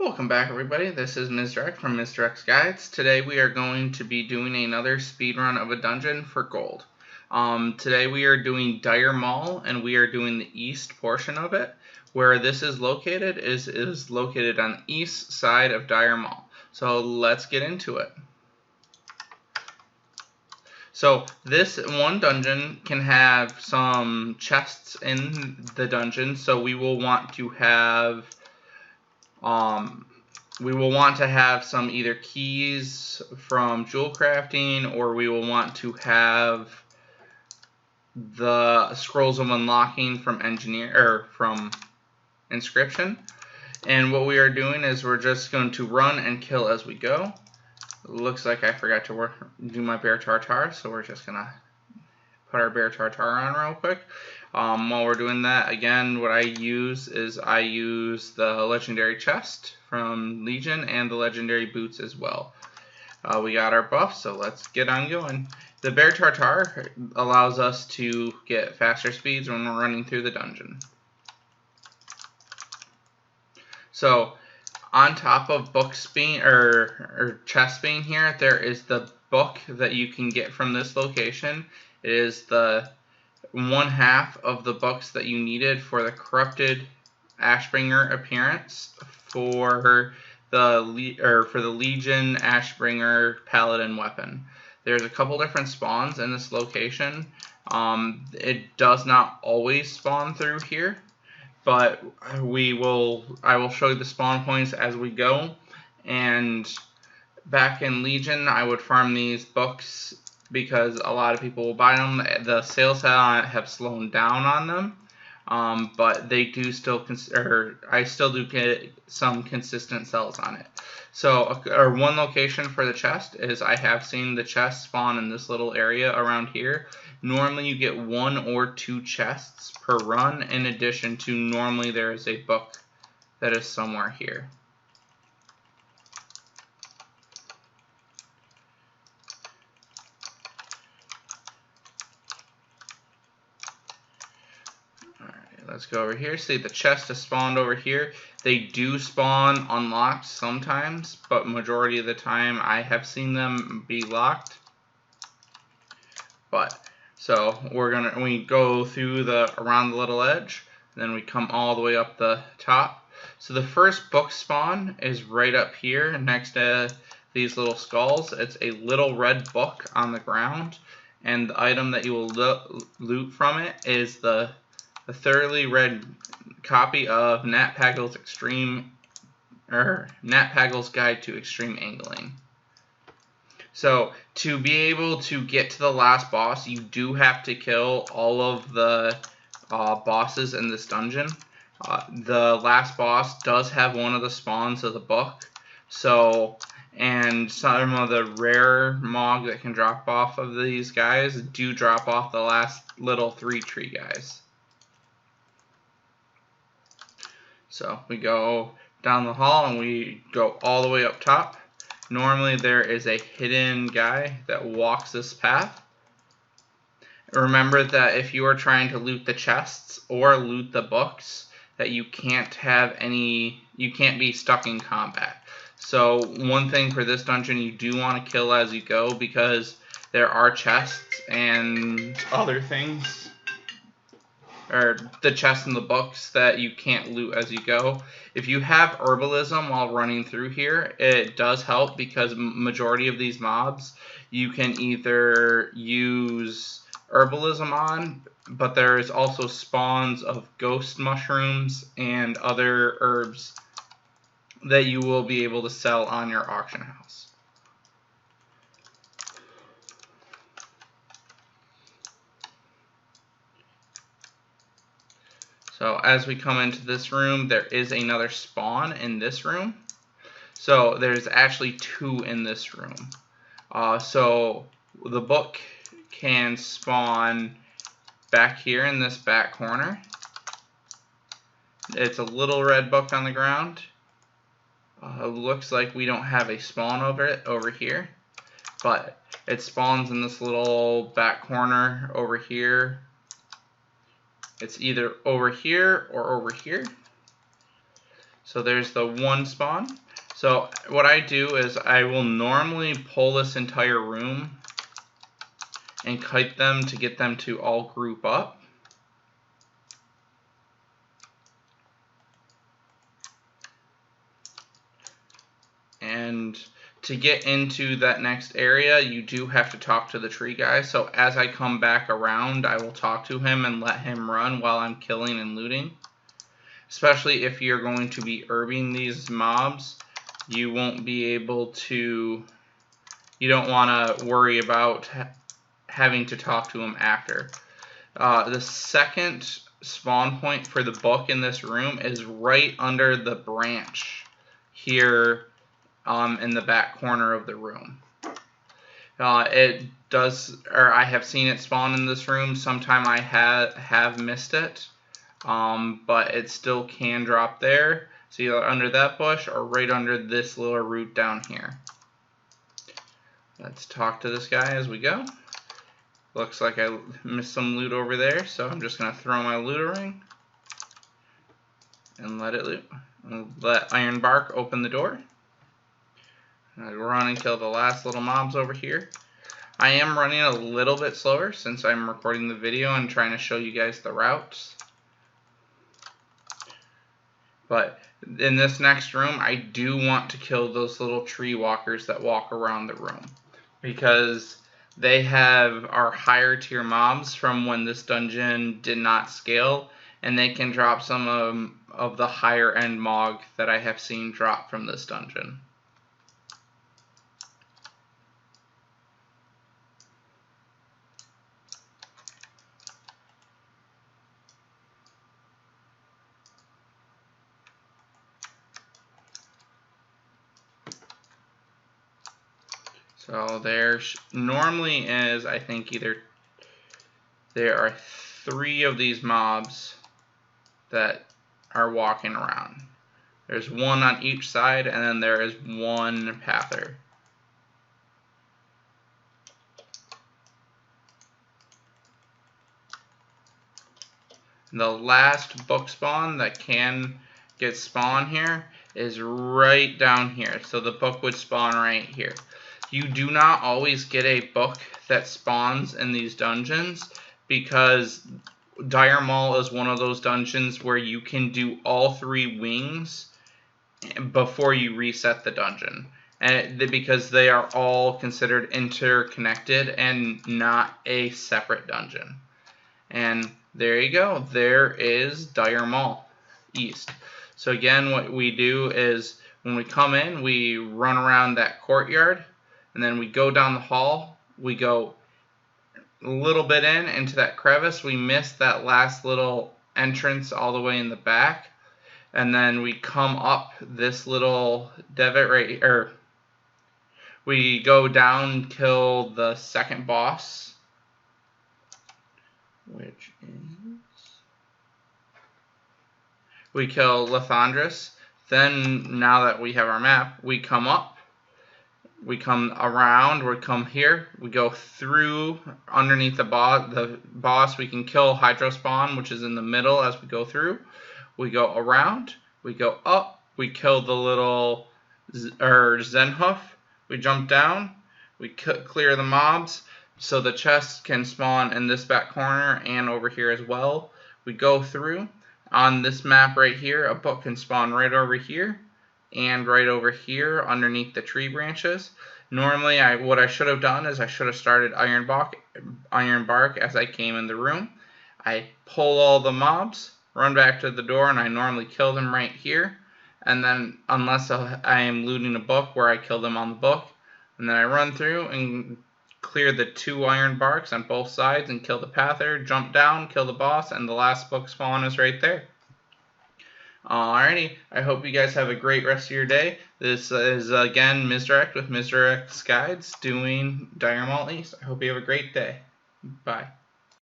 Welcome back, everybody. This is Ms. Direct from Ms. Direct's Guides. Today we are going to be doing another speedrun of a dungeon for gold. Today we are doing Diremaul, and we are doing the east portion of it. Where this is located is located on the east side of Diremaul. So let's get into it. So this one dungeon can have some chests in the dungeon, so we will want to have some either keys from jewel crafting, or we will want to have the scrolls of unlocking from from inscription. And what we are doing is we're just going to run and kill as we go. It looks like I forgot to do my bear tartar, so we're just gonna put our bear tartar on real quick. While we're doing that, again, what I use the legendary chest from Legion and the legendary boots as well. We got our buff, so let's get on going. The bear tartar allows us to get faster speeds when we're running through the dungeon. So on top of books being or chests being here, there is the book that you can get from this location. It is the 1/2 of the books that you needed for the corrupted Ashbringer appearance for the Legion Ashbringer Paladin weapon. There's a couple different spawns in this location. It does not always spawn through here, but I will show you the spawn points as we go. And back in Legion, I would farm these books because a lot of people will buy them. The sales have slowed down on them, but they do still I still do get some consistent sells on it. So, one location for the chest is I have seen the chest spawn in this little area around here. Normally you get 1 or 2 chests per run, in addition to normally there is a book that is somewhere here. Let's go over here. See, the chest has spawned over here. They do spawn unlocked sometimes, but majority of the time I have seen them be locked. So we go through around the little edge, then we come all the way up the top. So the first book spawn is right up here next to these little skulls. It's a little red book on the ground, and the item that you will loot from it is the thoroughly read copy of Nat Pagel's Guide to Extreme Angling. So to be able to get to the last boss, you do have to kill all of the bosses in this dungeon. The last boss does have one of the spawns of the book. And some of the rare Mog that can drop off of these guys do drop off the last little 3 tree guys. So we go down the hall and we go all the way up top. Normally there is a hidden guy that walks this path. Remember that if you are trying to loot the chests or loot the books, that you can't be stuck in combat. So one thing for this dungeon, you do want to kill as you go, because there are chests and other things, or the chests and the books, that you can't loot as you go. If you have herbalism while running through here, it does help, because majority of these mobs you can either use herbalism on, but there is also spawns of ghost mushrooms and other herbs that you will be able to sell on your auction house. So as we come into this room, there is another spawn in this room. So there's actually 2 in this room. So the book can spawn back here in this back corner. It's a little red book on the ground. Looks like we don't have a spawn over here, but it spawns in this little back corner over here. It's either over here or over here. So there's the one spawn. So what I do is I will normally pull this entire room and kite them to get them to all group up. And to get into that next area, you do have to talk to the tree guy. So as I come back around, I will talk to him and let him run while I'm killing and looting. Especially if you're going to be herbing these mobs, you won't be able to, you don't want to worry about having to talk to him after. The second spawn point for the book in this room is right under the branch here in the back corner of the room. It does, or I have seen it spawn in this room. Sometime I have missed it, but it still can drop there. So either under that bush or right under this little root down here. Let's talk to this guy as we go. Looks like I missed some loot over there, so I'm just going to throw my looter ring and let it loot. And let Iron Bark open the door. I run and kill the last little mobs over here. I am running a little bit slower since I'm recording the video and trying to show you guys the routes. But in this next room, I do want to kill those little tree walkers that walk around the room, because they are higher tier mobs from when this dungeon did not scale, and they can drop some of the higher end mog that I have seen drop from this dungeon. So there normally is, I think, there are 3 of these mobs that are walking around. There's 1 on each side, and then there is 1 pather. The last book spawn that can get spawned here is right down here. So the book would spawn right here. You do not always get a book that spawns in these dungeons, because Diremaul is one of those dungeons where you can do all 3 wings before you reset the dungeon, and because they are all considered interconnected and not a separate dungeon. And there you go. There is Diremaul East. So again, what we do is when we come in, we run around that courtyard, and then we go down the hall. We go a little bit into that crevice. We miss that last little entrance all the way in the back. And then we come up this little divot right, or we go down, kill the second boss, which is, we kill Lithandris. Then, now that we have our map, we come up, we come around, we come here, we go through underneath the boss. We can kill Hydrospawn, which is in the middle as we go through. We go around, we go up, we kill the little Zenhoof, we jump down, we clear the mobs, so the chests can spawn in this back corner and over here as well. We go through. On this map right here, a book can spawn right over here and right over here underneath the tree branches. Normally, what I should have done is I should have started Iron Bark as I came in the room. I pull all the mobs, run back to the door, and I normally kill them right here. And then, unless I am looting a book where I kill them on the book, and then I run through and clear the 2 Iron Barks on both sides and kill the pather, jump down, kill the boss, and the last book spawn is right there. Alrighty, I hope you guys have a great rest of your day. This is, again, Misdirect with Misdirect's Guides doing Diremaul East. I hope you have a great day. Bye.